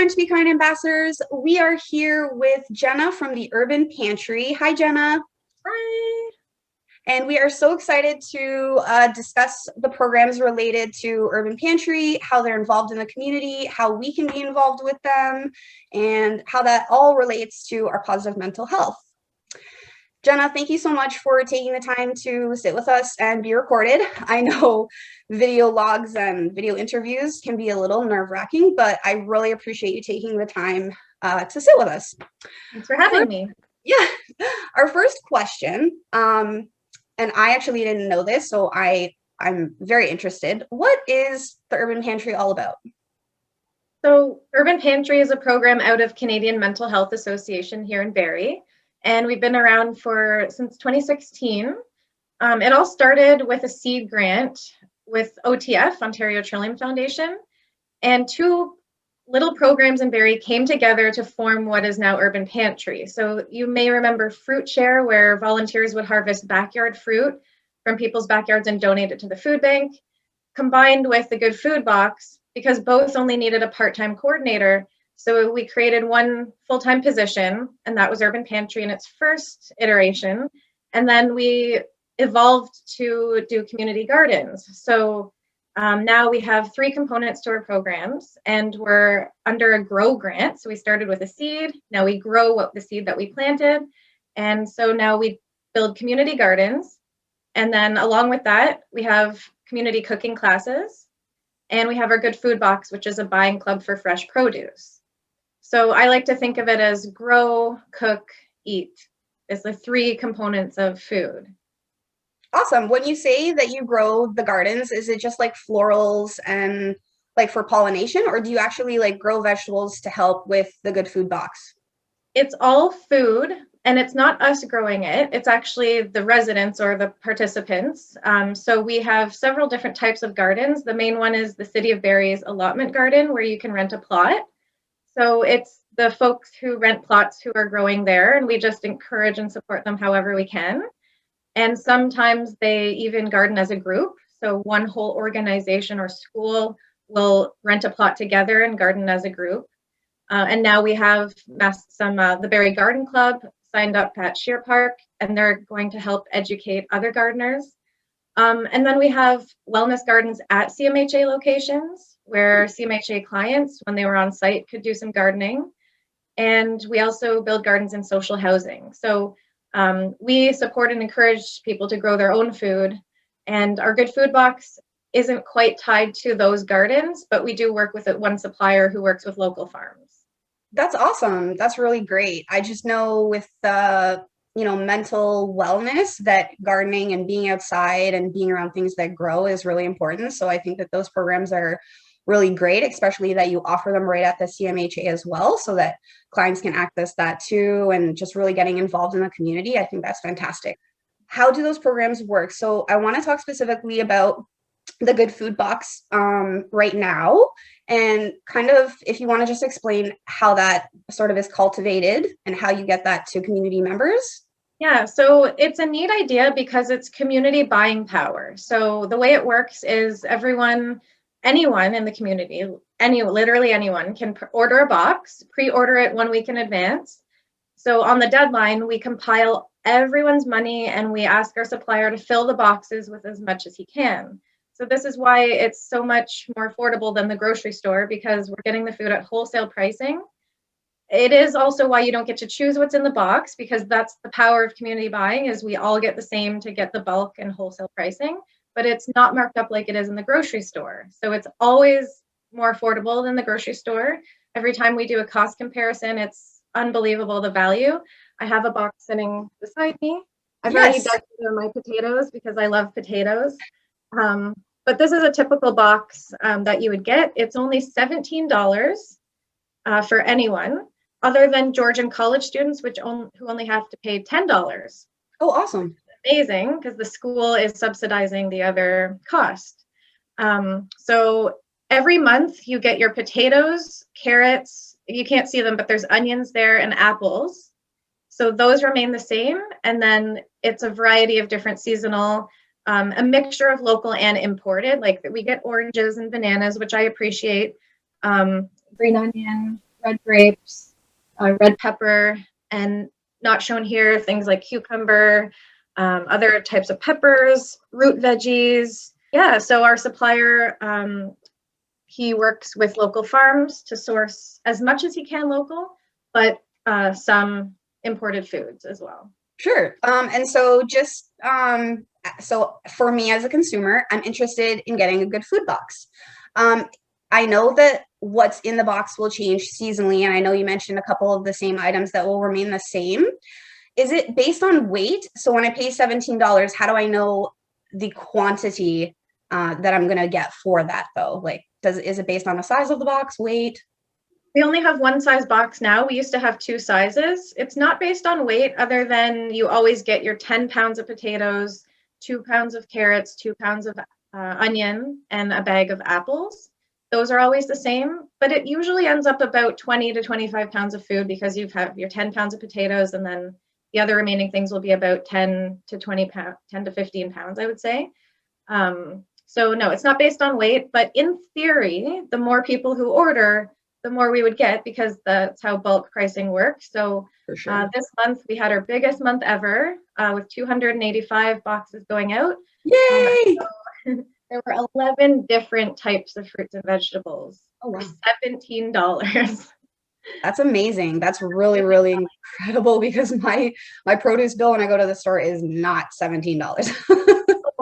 Time to Be Kind ambassadors. We are here with Jenna from the Urban Pantry. Hi, Jenna. Hi. And we are so excited to discuss the programs related to Urban Pantry, how they're involved in the community, how we can be involved with them, and how that all relates to our positive mental health. Jenna, thank you so much for taking the time to sit with us and be recorded. I know video logs and video interviews can be a little nerve-wracking, but I really appreciate you taking the time to sit with us. Thanks for having me. Yeah. Our first question, and I actually didn't know this, so I'm very interested. What is the Urban Pantry all about? So Urban Pantry is a program out of Canadian Mental Health Association here in Barrie, and we've been around since 2016. It all started with a seed grant with OTF, Ontario Trillium Foundation, and two little programs in Barrie came together to form what is now Urban Pantry. So you may remember Fruit Share, where volunteers would harvest backyard fruit from people's backyards and donate it to the food bank, combined with the Good Food Box, because both only needed a part-time coordinator. So we created one full-time position, and that was Urban Pantry in its first iteration. And then we evolved to do community gardens. So now we have three components to our programs, and we're under a grow grant. So we started with a seed. Now we grow the seed that we planted. And so now we build community gardens. And then along with that, we have community cooking classes. And we have our Good Food Box, which is a buying club for fresh produce. So I like to think of it as grow, cook, eat. It's the three components of food. Awesome. When you say that you grow the gardens, is it just like florals and like for pollination, or do you actually like grow vegetables to help with the Good Food Box? It's all food, and it's not us growing it. It's actually the residents or the participants. So we have several different types of gardens. The main one is the City of Barrie's allotment garden, where you can rent a plot. So it's the folks who rent plots who are growing there, and we just encourage and support them however we can. And sometimes they even garden as a group. So one whole organization or school will rent a plot together and garden as a group. And now we have the Barrie Garden Club signed up at Sheer Park, and they're going to help educate other gardeners. And then we have wellness gardens at CMHA locations where CMHA clients, when they were on site, could do some gardening. And we also build gardens in social housing. So we support and encourage people to grow their own food. And our Good Food Box isn't quite tied to those gardens, but we do work with one supplier who works with local farms. That's awesome. That's really great. I just know with the, mental wellness that gardening and being outside and being around things that grow is really important. So I think that those programs are really great, especially that you offer them right at the CMHA as well, so that clients can access that too, and just really getting involved in the community. I think that's fantastic. How do those programs work? So I want to talk specifically about the Good Food Box right now, and kind of if you want to just explain how that sort of is cultivated and how you get that to community members. Yeah, so it's a neat idea because it's community buying power. So the way it works is anyone in the community, literally anyone can order a box, pre-order it 1 week in advance. So on the deadline, we compile everyone's money and we ask our supplier to fill the boxes with as much as he can. So this is why it's so much more affordable than the grocery store, because we're getting the food at wholesale pricing. It is also why you don't get to choose what's in the box, because that's the power of community buying, is we all get the same to get the bulk and wholesale pricing, but it's not marked up like it is in the grocery store. So it's always more affordable than the grocery store. Every time we do a cost comparison, it's unbelievable, the value. I have a box sitting beside me. I've already dug into my potatoes because I love potatoes. But this is a typical box that you would get. It's only $17 for anyone, other than Georgian college students, who only have to pay $10. Oh, awesome. Amazing, because the school is subsidizing the other cost. So every month you get your potatoes, carrots, you can't see them, but there's onions there, and apples. So those remain the same. And then it's a variety of different seasonal, a mixture of local and imported. Like we get oranges and bananas, which I appreciate. Green onion, red grapes, red pepper, and not shown here, things like cucumber, other types of peppers, root veggies. Yeah, so our supplier, he works with local farms to source as much as he can local, but some imported foods as well. Sure. And so just so for me as a consumer, I'm interested in getting a good food box. Um, I know that what's in the box will change seasonally, and I know you mentioned a couple of the same items that will remain the same. Is it based on weight? So when I pay $17, how do I know the quantity that I'm gonna get for that though? Like, is it based on the size of the box, weight? We only have one size box now. We used to have two sizes. It's not based on weight, other than you always get your 10 pounds of potatoes, 2 pounds of carrots, 2 pounds of onion, and a bag of apples. Those are always the same, but it usually ends up about 20 to 25 pounds of food because you have your 10 pounds of potatoes, and then the other remaining things will be about 10 to 20 pounds, 10 to 15 pounds, I would say. So no, it's not based on weight, but in theory, the more people who order, the more we would get, because that's how bulk pricing works. So For sure. this month we had our biggest month ever with 285 boxes going out. Yay! So there were 11 different types of fruits and vegetables Oh, wow. for $17. That's amazing. That's really, really incredible because my produce bill when I go to the store is not $17.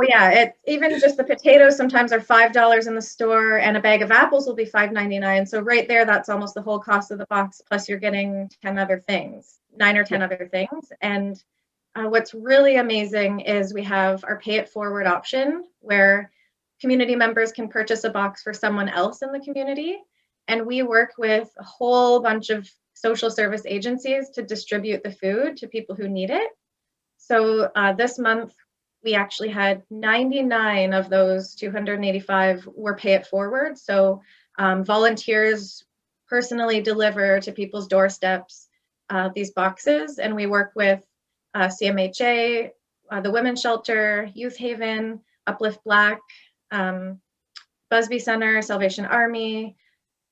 Oh yeah, it even just the potatoes sometimes are $5 in the store, and a bag of apples will be $5.99. So right there, that's almost the whole cost of the box. Plus, you're getting 10 other things, 9 or 10 other things. And what's really amazing is we have our pay it forward option, where community members can purchase a box for someone else in the community, and we work with a whole bunch of social service agencies to distribute the food to people who need it. So this month, we actually had 99 of those 285 were pay it forward. So volunteers personally deliver to people's doorsteps these boxes, and we work with CMHA, the Women's Shelter, Youth Haven, Uplift Black, Busby Center, Salvation Army.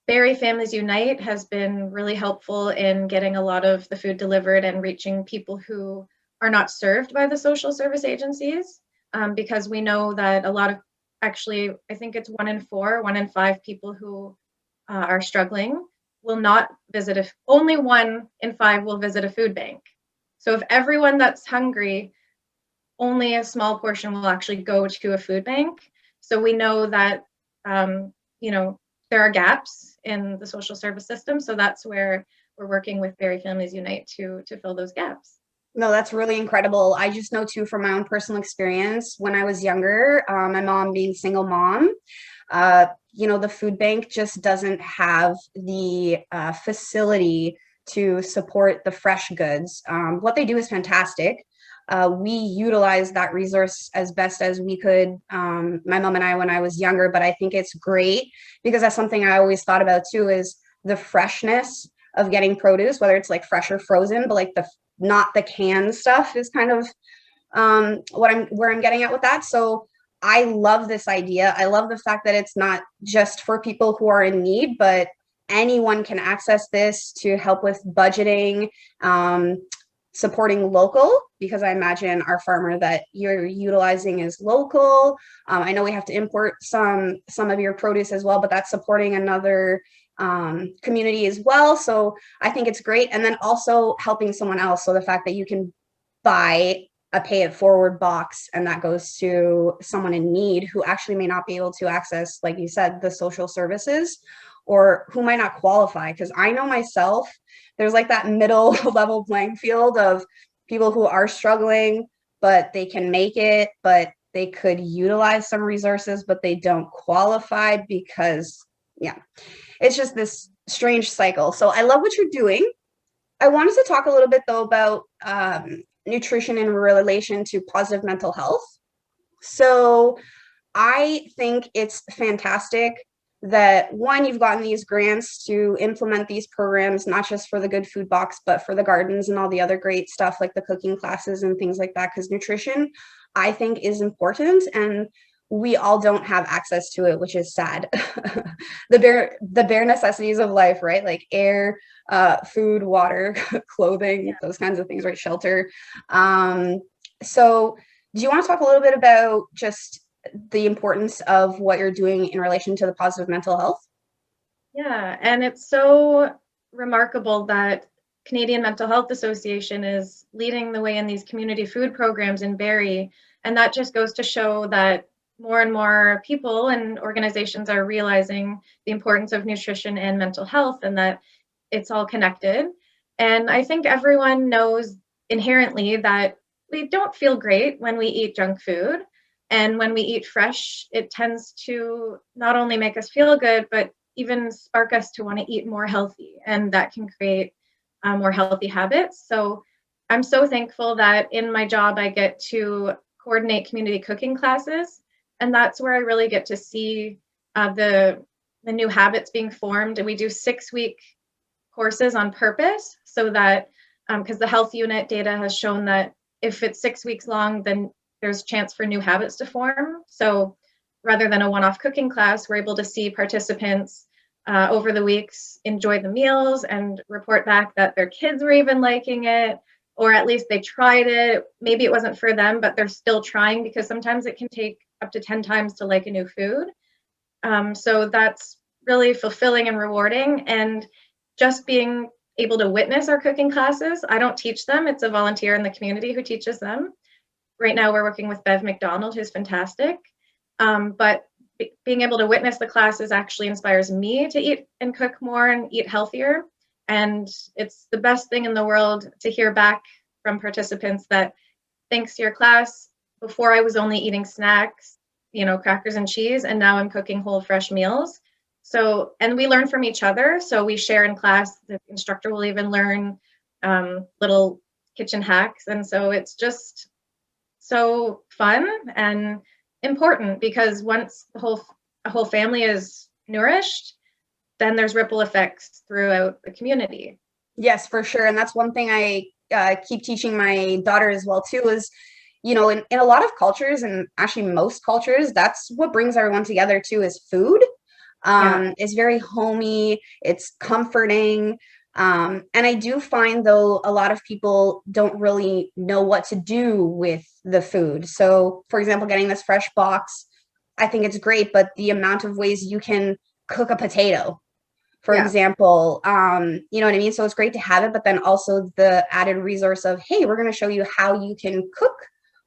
Barrie Families Unite has been really helpful in getting a lot of the food delivered and reaching people who are not served by the social service agencies, because we know that a lot of, actually, I think it's 1 in 4, 1 in 5 people who are struggling will not visit, only 1 in 5 will visit a food bank. So if everyone that's hungry, only a small portion will actually go to a food bank. So we know that, there are gaps in the social service system. So that's where we're working with Barrie Families Unite to fill those gaps. No, that's really incredible. I just know too from my own personal experience when I was younger, my mom being single mom, the food bank just doesn't have the facility to support the fresh goods. What they do is fantastic. We utilize that resource as best as we could, my mom and I, when I was younger, but I think it's great because that's something I always thought about too, is the freshness of getting produce, whether it's like fresh or frozen, but like not the canned stuff is kind of where I'm getting at with that. So I love this idea. I love the fact that it's not just for people who are in need, but anyone can access this to help with budgeting, supporting local, because I imagine our farmer that you're utilizing is local. I know we have to import some of your produce as well, but that's supporting another community as well. So I think it's great. And then also helping someone else. So the fact that you can buy a pay it forward box and that goes to someone in need who actually may not be able to access, like you said, the social services, or who might not qualify. Because I know myself, there's like that middle level playing field of people who are struggling, but they can make it, but they could utilize some resources, but they don't qualify because, yeah, it's just this strange cycle. So I love what you're doing. I wanted to talk a little bit though about nutrition in relation to positive mental health. So I think it's fantastic that, one, you've gotten these grants to implement these programs, not just for the Good Food Box, but for the gardens and all the other great stuff like the cooking classes and things like that, because nutrition, I think, is important. And we all don't have access to it, which is sad. The bare necessities of life, right? Like air, food, water, clothing, Yeah. those kinds of things, right? Shelter. Um, so do you want to talk a little bit about just the importance of what you're doing in relation to the positive mental health? Yeah, and it's so remarkable that Canadian Mental Health Association is leading the way in these community food programs in Barrie. And that just goes to show that more and more people and organizations are realizing the importance of nutrition and mental health and that it's all connected. And I think everyone knows inherently that we don't feel great when we eat junk food. And when we eat fresh, it tends to not only make us feel good, but even spark us to want to eat more healthy. And that can create more healthy habits. So I'm so thankful that in my job, I get to coordinate community cooking classes. And that's where I really get to see the new habits being formed. And we do 6-week courses on purpose so that because the health unit data has shown that if it's 6 weeks long, then there's chance for new habits to form. So rather than a one-off cooking class, we're able to see participants over the weeks enjoy the meals and report back that their kids were even liking it, or at least they tried it. Maybe it wasn't for them, but they're still trying because sometimes it can take up to 10 times to like a new food. So that's really fulfilling and rewarding. And just being able to witness our cooking classes, I don't teach them, it's a volunteer in the community who teaches them. Right now, we're working with Bev McDonald, who's fantastic. But being able to witness the classes actually inspires me to eat and cook more and eat healthier. And it's the best thing in the world to hear back from participants that thanks to your class, before I was only eating snacks, crackers and cheese, and now I'm cooking whole fresh meals. So, and we learn from each other. So we share in class. The instructor will even learn little kitchen hacks. And so it's just so fun and important because once a whole family is nourished, then there's ripple effects throughout the community. Yes, for sure. And that's one thing I keep teaching my daughter as well too is, in a lot of cultures and actually most cultures, that's what brings everyone together too is food. Yeah. It's very homey, it's comforting. And I do find though a lot of people don't really know what to do with the food. So for example, getting this fresh box, I think it's great, but the amount of ways you can cook a potato, for Yeah. example, you know what I mean? So it's great to have it, but then also the added resource of, hey, we're going to show you how you can cook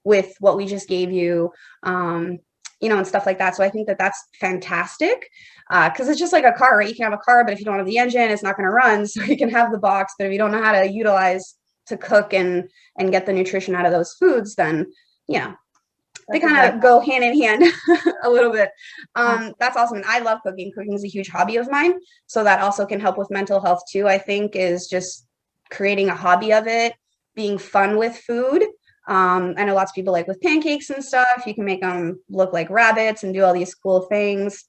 with what we just gave you, and stuff like that. So I think that that's fantastic because it's just like a car, right? You can have a car, but if you don't have the engine, it's not going to run. So you can have the box, but if you don't know how to utilize to cook and get the nutrition out of those foods, then they That's kind of exactly go hand in hand a little bit. awesome. That's awesome. And I love cooking. Cooking is a huge hobby of mine. So that also can help with mental health too, I think, is just creating a hobby of it, being fun with food. I know lots of people like with pancakes and stuff. You can make them look like rabbits and do all these cool things.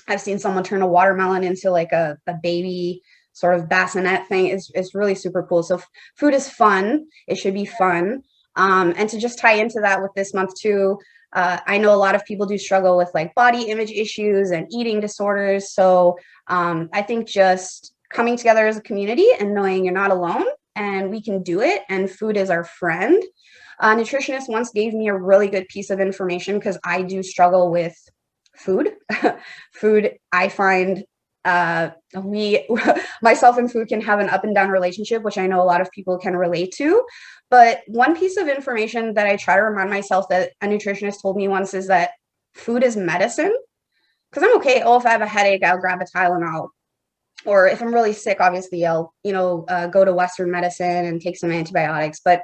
I've seen someone turn a watermelon into like a baby sort of bassinet thing. It's really super cool. So food is fun. It should be fun. And to just tie into that with this month too, I know a lot of people do struggle with like body image issues and eating disorders. So I think just coming together as a community and knowing you're not alone and we can do it and food is our friend. A nutritionist once gave me a really good piece of information because I do struggle with food. Food, I find we myself and food can have an up and down relationship, which I know a lot of people can relate to. But one piece of information that I try to remind myself that a nutritionist told me once is that food is medicine. Because I'm okay. Oh, if I have a headache, I'll grab a Tylenol. Or if I'm really sick, obviously I'll, go to Western medicine and take some antibiotics. But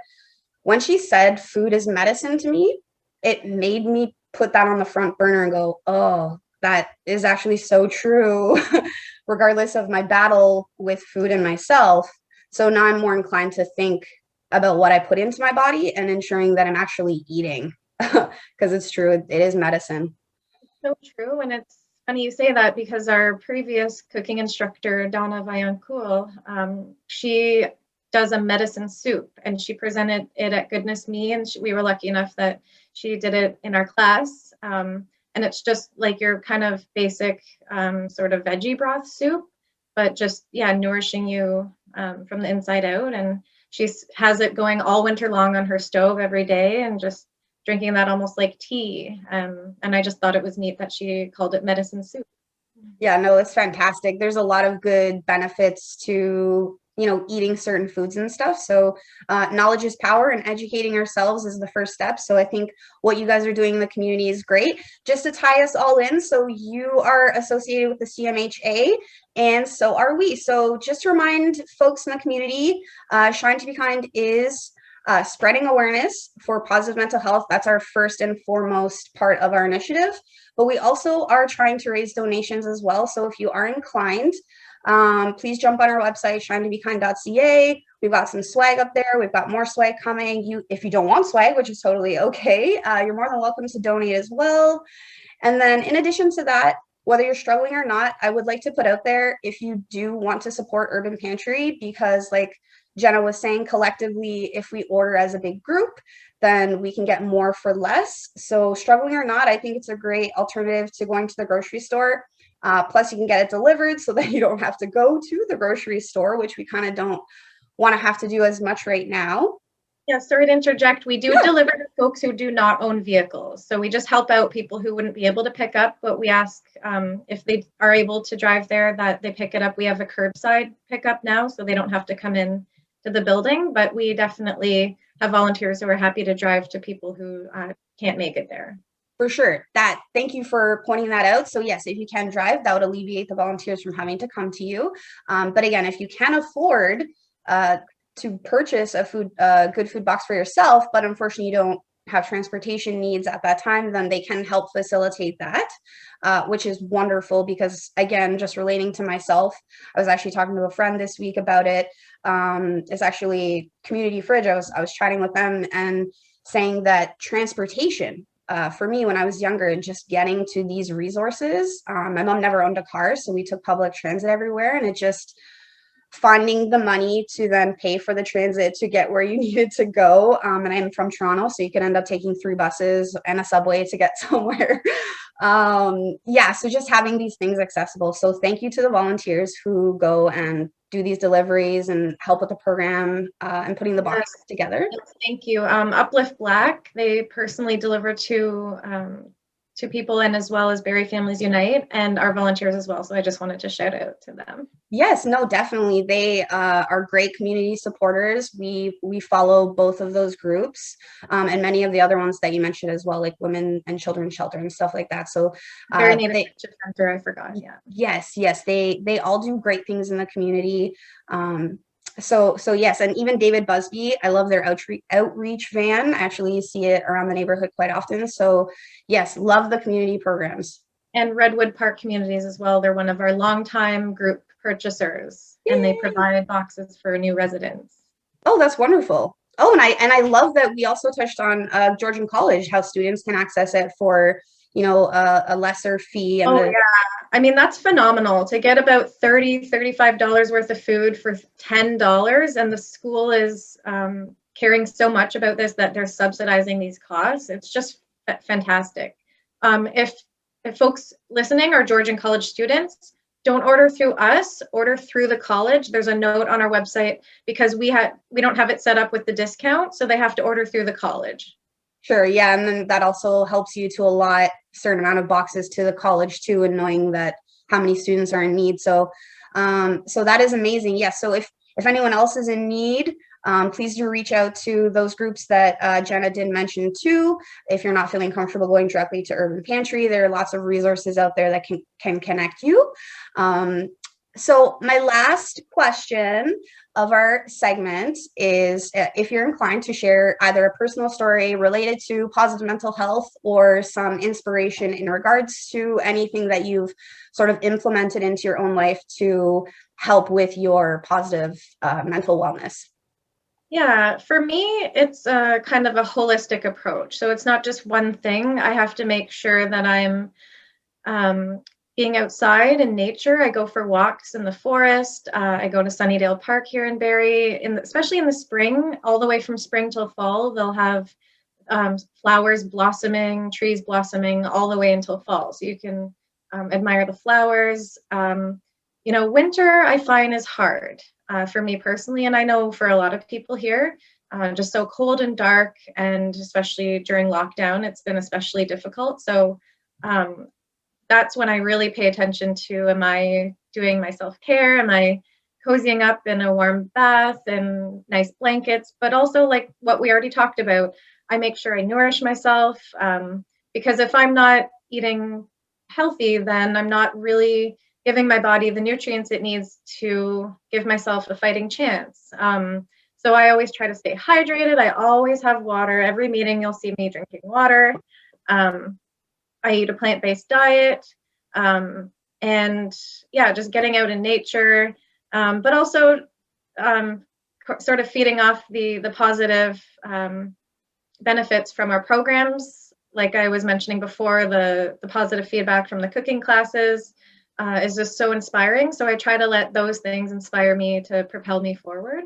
when she said food is medicine to me, it made me put that on the front burner and go, oh, that is actually so true, regardless of my battle with food and myself. So now I'm more inclined to think about what I put into my body and ensuring that I'm actually eating because it's true. It is medicine. So true. And it's funny you say that because our previous cooking instructor, Donna Vaillancourt, she does a medicine soup and she presented it at Goodness Me. And we were lucky enough that she did it in our class. and it's just like your kind of basic sort of veggie broth soup, but just, yeah, nourishing you from the inside out. And she has it going all winter long on her stove every day and just drinking that almost like tea. And I just thought it was neat that she called it medicine soup. Yeah, no, it's fantastic. There's a lot of good benefits to, eating certain foods and stuff. So knowledge is power, and educating ourselves is the first step. So I think what you guys are doing in the community is great. Just to tie us all in, so you are associated with the CMHA, and so are we. So just to remind folks in the community, Shine to Be Kind is spreading awareness for positive mental health. That's our first and foremost part of our initiative. But we also are trying to raise donations as well. So if you are inclined, please jump on our website, shinetobekind.ca. We've got some swag up there. We've got more swag coming. If you don't want swag, which is totally okay, you're more than welcome to donate as well. And then in addition to that, whether you're struggling or not, I would like to put out there, if you do want to support Urban Pantry, because like Jenna was saying, collectively, if we order as a big group, then we can get more for less. So struggling or not, I think it's a great alternative to going to the grocery store. Plus, you can get it delivered so that you don't have to go to the grocery store, which we kind of don't want to have to do as much right now. Yeah, sorry to interject. We do deliver to folks who do not own vehicles. So we just help out people who wouldn't be able to pick up, but we ask if they are able to drive there that they pick it up. We have a curbside pickup now, so they don't have to come in to the building, but we definitely have volunteers who are happy to drive to people who can't make it there. For sure. Thank you for pointing that out. So yes, if you can drive, that would alleviate the volunteers from having to come to you. But again, if you can afford to purchase a good food box for yourself, but unfortunately you don't have transportation needs at that time, then they can help facilitate that, which is wonderful. Because again, just relating to myself, I was actually talking to a friend this week about it. It's actually Community Fridge. I was chatting with them and saying that transportation, for me, when I was younger, just getting to these resources, my mom never owned a car, so we took public transit everywhere, and it just finding the money to then pay for the transit to get where you needed to go. And I'm from Toronto, so you could end up taking 3 buses and a subway to get somewhere. Yeah, so just having these things accessible. So thank you to the volunteers who go and do these deliveries and help with the program and putting the box together. Yes, thank you. Uplift Black, they personally deliver to people, and as well as Barrie Families Unite and our volunteers as well. So I just wanted to shout out to them. Yes, no, definitely. They are great community supporters. We follow both of those groups, and many of the other ones that you mentioned as well, like Women and Children Shelter and stuff like that. So Barrie Native Center, I forgot. Yeah. Yes, they all do great things in the community. So yes, and even David Busby, I love their outreach van. I actually see it around the neighborhood quite often. So yes, love the community programs. And Redwood Park Communities as well. They're one of our longtime group purchasers. Yay. And they provide boxes for new residents. Oh, that's wonderful. Oh, and I love that we also touched on Georgian College, how students can access it for a lesser fee. And yeah. I mean, that's phenomenal to get about $35 worth of food for $10. And the school is caring so much about this that they're subsidizing these costs. It's just fantastic. If folks listening are Georgian College students, don't order through us, order through the college. There's a note on our website because we don't have it set up with the discount, so they have to order through the college. Sure, yeah, and then that also helps you to allot a certain amount of boxes to the college too, and knowing that how many students are in need. So, so that is amazing. Yes. Yeah, so if anyone else is in need, please do reach out to those groups that Jenna did mention too. If you're not feeling comfortable going directly to Urban Pantry, there are lots of resources out there that can connect you. So my last question of our segment is if you're inclined to share either a personal story related to positive mental health or some inspiration in regards to anything that you've sort of implemented into your own life to help with your positive mental wellness. Yeah, for me, it's kind of a holistic approach. So it's not just one thing. I have to make sure that I'm being outside in nature. I go for walks in the forest. I go to Sunnydale Park here in Barrie, especially in the spring, all the way from spring till fall. They'll have flowers blossoming, trees blossoming all the way until fall. So you can admire the flowers. Winter I find is hard for me personally, and I know for a lot of people here, just so cold and dark, and especially during lockdown, it's been especially difficult. So that's when I really pay attention to, am I doing my self-care? Am I cozying up in a warm bath and nice blankets? But also, like what we already talked about, I make sure I nourish myself, because if I'm not eating healthy, then I'm not really giving my body the nutrients it needs to give myself a fighting chance. So I always try to stay hydrated. I always have water. Every meeting you'll see me drinking water. I eat a plant-based diet, and yeah, just getting out in nature, but also sort of feeding off the positive benefits from our programs. Like I was mentioning before, the positive feedback from the cooking classes is just so inspiring. So I try to let those things inspire me to propel me forward.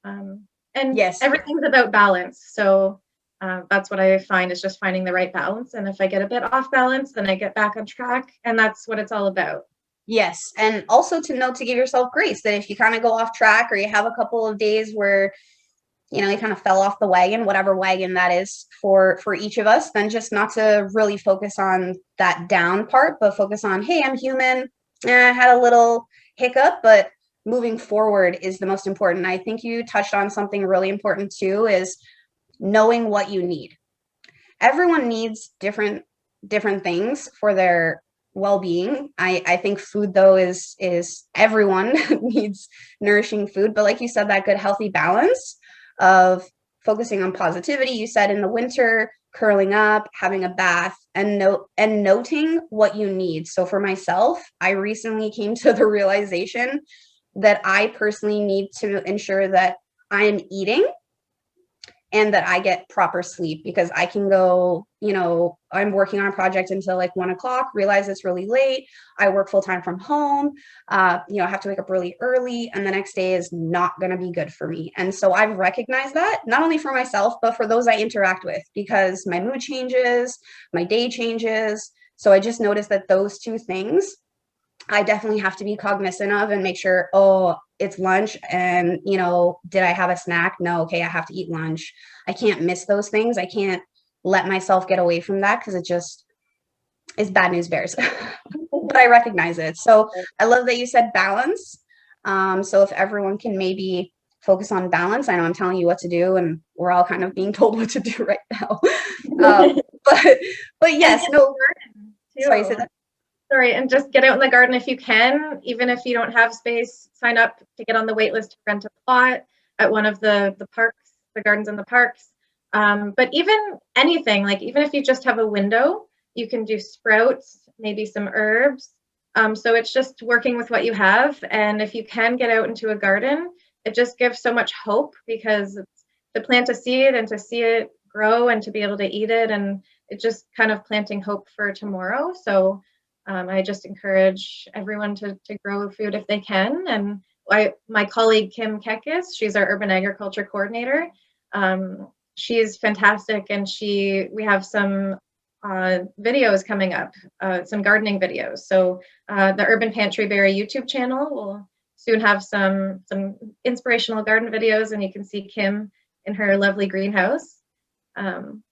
And Yes. everything's about balance. So that's what I find, is just finding the right balance. And if I get a bit off balance, then I get back on track. And that's what it's all about. Yes. And also to know to give yourself grace that if you kind of go off track, or you have a couple of days where, you kind of fell off the wagon, whatever wagon that is for each of us, then just not to really focus on that down part, but focus on, hey, I'm human. I had a little hiccup, but moving forward is the most important. I think you touched on something really important too, is knowing what you need. Everyone needs different things for their well-being. I think food though is everyone needs nourishing food, but like you said, that good healthy balance of focusing on positivity. You said in the winter, curling up, having a bath, and noting what you need. So for myself, I recently came to the realization that I personally need to ensure that I'm eating and that I get proper sleep, because I can go, I'm working on a project until like 1:00, realize it's really late. I work full time from home, I have to wake up really early, and the next day is not going to be good for me. And so I've recognized that not only for myself, but for those I interact with, because my mood changes, my day changes. So I just noticed that those two things I definitely have to be cognizant of and make sure, oh, it's lunch and, did I have a snack? No, okay, I have to eat lunch. I can't miss those things. I can't let myself get away from that, because it just is bad news bears. But I recognize it. So I love that you said balance. So if everyone can maybe focus on balance, I know I'm telling you what to do and we're all kind of being told what to do right now. But yes, no, sorry, say that. Sorry, and just get out in the garden if you can. Even if you don't have space, sign up to get on the wait list to rent a plot at one of the parks, the gardens in the parks. But even anything, like even if you just have a window, you can do sprouts, maybe some herbs. So it's just working with what you have. And if you can get out into a garden, it just gives so much hope, because it's to plant a seed and to see it grow and to be able to eat it. And it's just kind of planting hope for tomorrow. So I just encourage everyone to grow food if they can. And my colleague, Kim Kekis, she's our urban agriculture coordinator. She's fantastic. And we have some videos coming up, some gardening videos. So the Urban Pantry Barrie YouTube channel will soon have some inspirational garden videos, and you can see Kim in her lovely greenhouse.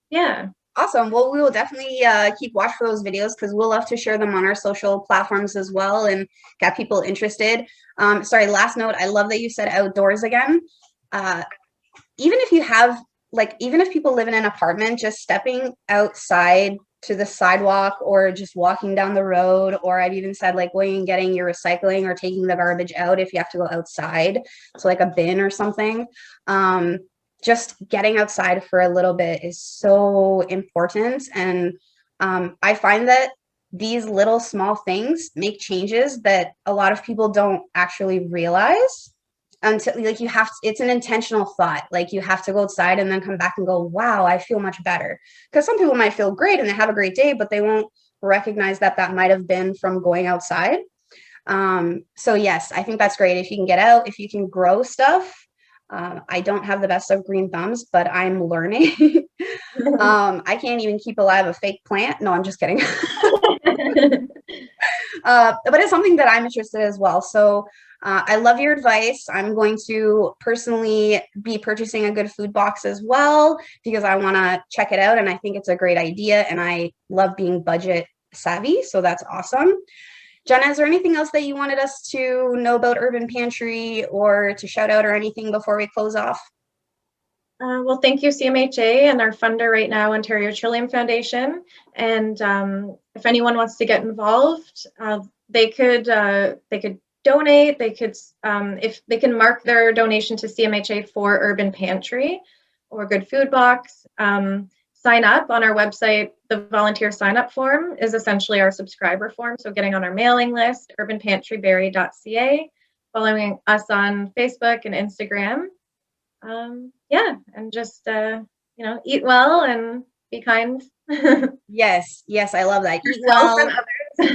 Yeah. Awesome. Well, we will definitely keep watch for those videos, because we'll love to share them on our social platforms as well and get people interested. Sorry, last note, I love that you said outdoors again. Even if people live in an apartment, just stepping outside to the sidewalk or just walking down the road, or I've even said like going and getting your recycling or taking the garbage out if you have to go outside, so like a bin or something. Just getting outside for a little bit is so important. And I find that these little small things make changes that a lot of people don't actually realize until it's an intentional thought. Like you have to go outside and then come back and go, wow, I feel much better. Because some people might feel great and they have a great day, but they won't recognize that might have been from going outside. So yes, I think that's great. If you can get out, if you can grow stuff. I don't have the best of green thumbs, but I'm learning. I can't even keep alive a fake plant. No, I'm just kidding. But it's something that I'm interested in as well. So I love your advice. I'm going to personally be purchasing a good food box as well because I want to check it out. And I think it's a great idea. And I love being budget savvy. So that's awesome. Jenna, is there anything else that you wanted us to know about Urban Pantry or to shout out or anything before we close off? Well, thank you, CMHA, and our funder right now, Ontario Trillium Foundation. And if anyone wants to get involved, they could donate. They could, if they can mark their donation to CMHA for Urban Pantry or Good Food Box. Sign up on our website. The volunteer sign up form is essentially our subscriber form. So getting on our mailing list, urbanpantrybarrie.ca, following us on Facebook and Instagram. Yeah, and just eat well and be kind. Yes, I love that. Eat Yourself well. and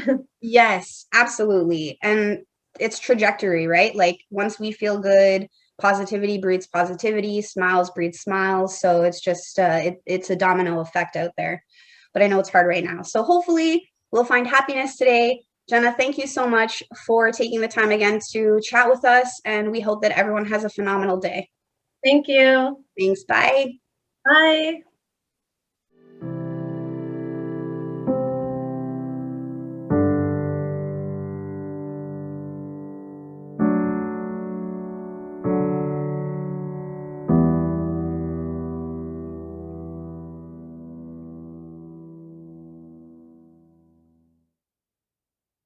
others. Yes, absolutely. And it's trajectory, right? Like once we feel good, positivity breeds positivity, smiles breed smiles. So it's just it's a domino effect out there. But I know it's hard right now. So hopefully we'll find happiness today. Jenna, thank you so much for taking the time again to chat with us. And we hope that everyone has a phenomenal day. Thank you. Thanks. Bye. Bye.